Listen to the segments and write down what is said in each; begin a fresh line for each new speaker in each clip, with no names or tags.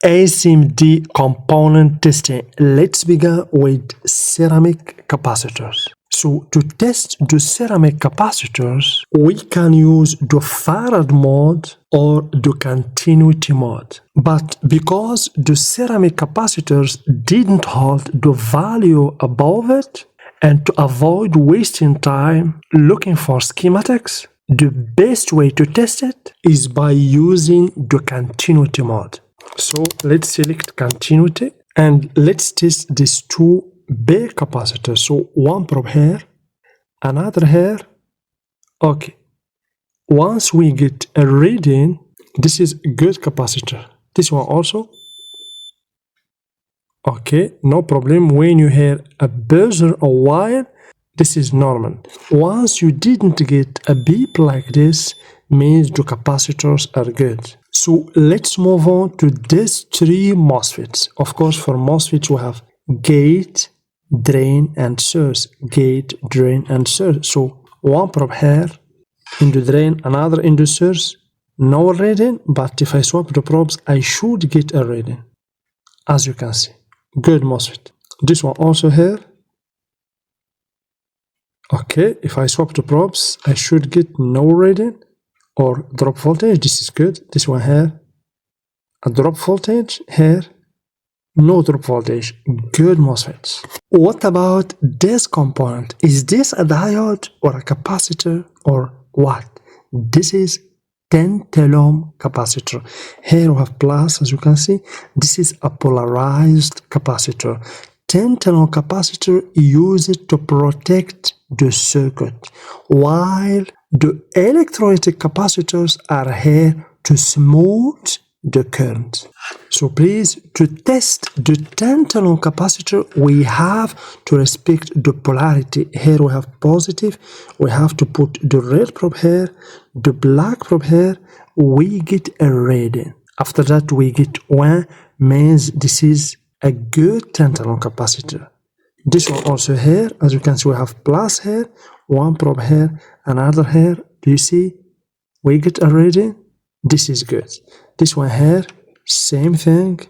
SMD component testing. Let's begin with ceramic capacitors. So to test the ceramic capacitors, we can use the Farad mode or the continuity mode. But because the ceramic capacitors didn't hold the value above it, and to avoid wasting time looking for schematics, the best way to test it is by using the continuity mode. So let's select continuity and let's test these two big capacitors. So one probe here, another here. Okay. Once we get a reading, this is good capacitor. This one also. Okay, no problem. When you hear a buzzer or while, this is normal. Once you didn't get a beep like this, means the capacitors are good. So let's move on to these three MOSFETs. Of course, for MOSFETs we have gate, drain, and source. Gate, drain, and source. So one probe here in the drain, another in the source. No reading, but if I swap the probes, I should get a reading. As you can see, good MOSFET. This one also here. Okay, if I swap the probes, I should get no reading or drop voltage. This is good. This one here, a drop voltage here, no drop voltage. Good MOSFETs. What about this component? Is this a diode or a capacitor or what? This is tantalum capacitor. Here we have plus, as you can see. This is a polarized capacitor. Tantalum capacitor used to protect the circuit, while the electrolytic capacitors are here to smooth the current. So please, to test the tantalum capacitor, we have to respect the polarity. Here we have positive, we have to put the red probe here, the black probe here, we get a reading. After that we get 1, means this is a good tantalum capacitor. This one also here, as you can see, we have plus here, one probe here, another here. Do you see? We get a reading. This is good. This one here, same thing,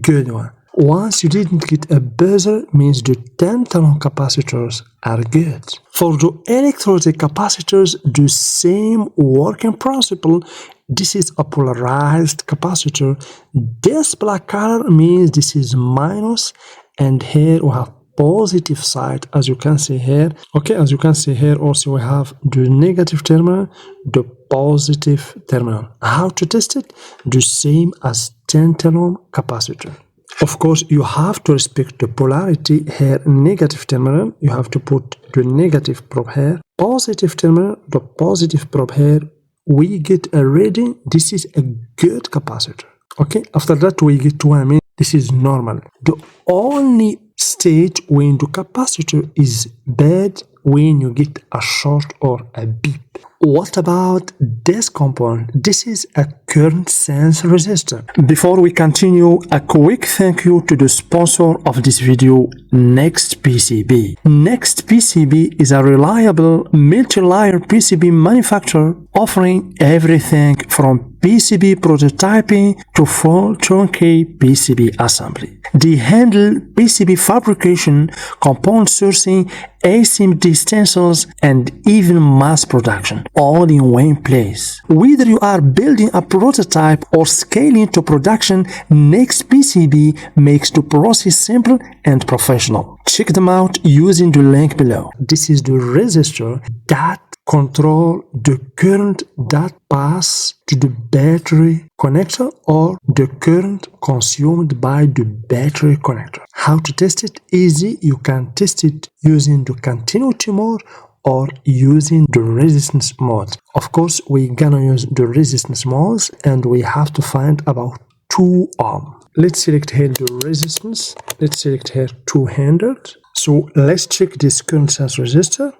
good one. Once you didn't get a buzzer, means the tantalum capacitors are good. For the electrolytic capacitors, the same working principle. This is a polarized capacitor. This black color means this is minus, and here we have positive side, as you can see here. Okay, as you can see here also we have the negative terminal, the positive terminal. How to test it? The same as tantalum capacitor. Of course, you have to respect the polarity here. Negative terminal, you have to put the negative probe here. Positive terminal, the positive probe here. We get a reading. This is a good capacitor. Okay, after that we get 1 minute. This is normal. The only state when the capacitor is bad when you get a short or a beep. What about this component? This is a current sense resistor. Before we continue, a quick thank you to the sponsor of this video, Next PCB. Next PCB is a reliable multi-layer PCB manufacturer offering everything from PCB prototyping to full turnkey PCB assembly. They handle PCB fabrication, component sourcing, SMD stencils, and even mass production, all in one place. Whether you are building a prototype or scaling to production, Next PCB makes the process simple and professional. Check them out using the link below. This is the resistor that control the current that pass to the battery connector or the current consumed by the battery connector. How to test it? Easy. You can test it using the continuity mode or using the resistance mode. Of course, we're gonna use the resistance modes and we have to find about 2 ohm. Let's select here the resistance. Let's select here 200. So let's check this current sense resistor.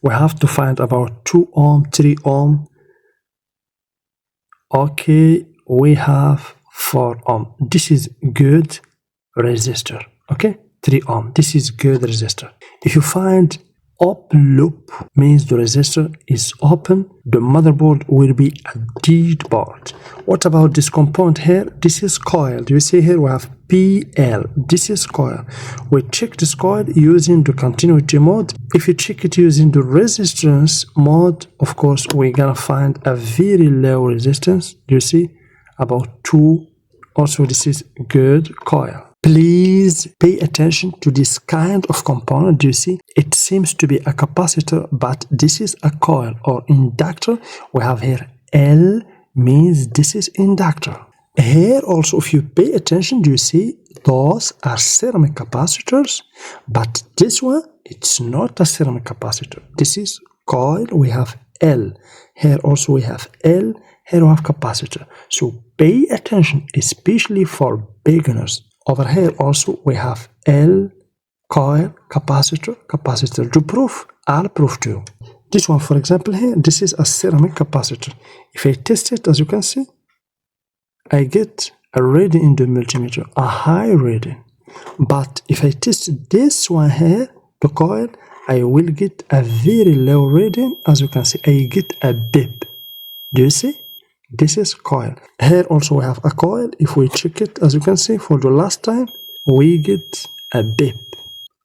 We have to find about 2 ohm, 3 ohm. Okay, we have 4 ohm. This is good resistor. Okay, 3 ohm. This is good resistor. If you find open loop means the resistor is open. The motherboard will be a dead board. What about this component here? This is coil. You see here we have PL. This is coil. We check this coil using the continuity mode. If you check it using the resistance mode, of course, we're gonna find a very low resistance. You see, about 2. Also, this is good coil. Please pay attention to this kind of component. You see, it seems to be a capacitor, but this is a coil or inductor. We have here L means this is inductor. Here also, if you pay attention, you see those are ceramic capacitors, but this one, it's not a ceramic capacitor. This is coil. We have L. Here also we have L. Here we have capacitor. So pay attention, especially for beginners. Over here also we have L, coil, capacitor, capacitor. To prove, I'll prove to you. This one, for example, here, this is a ceramic capacitor. If I test it, as you can see, I get a reading in the multimeter, a high reading. But if I test this one here, the coil, I will get a very low reading. As you can see, I get a beep. Do you see? This is coil. Here also we have a coil. If we check it, as you can see, for the last time, we get a beep.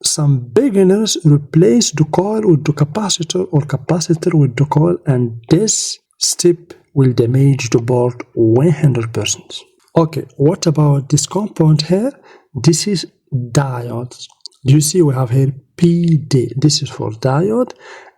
Some beginners replace the coil with the capacitor or capacitor with the coil, and this step will damage the board 100%. Okay, what about this component here? This is diodes. You see we have here PD. This is for diode,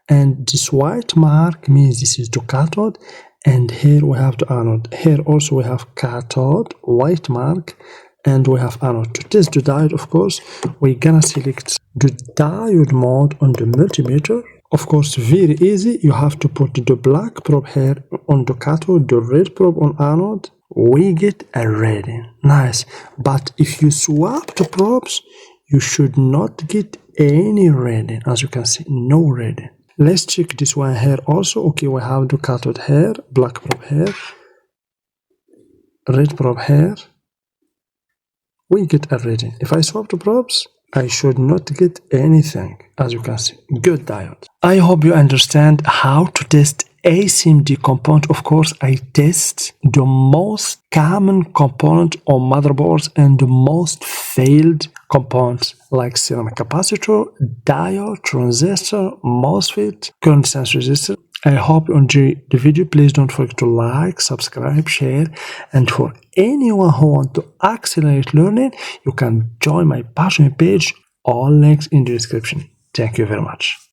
and this white mark means this is the cathode. And here we have the anode. Here also we have cathode, white mark, and we have anode. To test the diode, of course, we're gonna select the diode mode on the multimeter. Of course, very easy. You have to put the black probe here on the cathode, the red probe on anode. We get a reading. Nice. But if you swap the probes, you should not get any reading. As you can see, no reading. Let's check this one here also. Okay, we have the cathode here, black probe here, red probe here. We get a reading. If I swap the probes, I should not get anything. As you can see, good diode. I hope you understand how to test SMD component. Of course, I test the most common component on motherboards and the most failed components like ceramic capacitor, diode, transistor, MOSFET, current sense resistor. I hope you enjoy the video. Please don't forget to like, subscribe, share, and for anyone who wants to accelerate learning, you can join my Passion page. All links in the description. Thank you very much.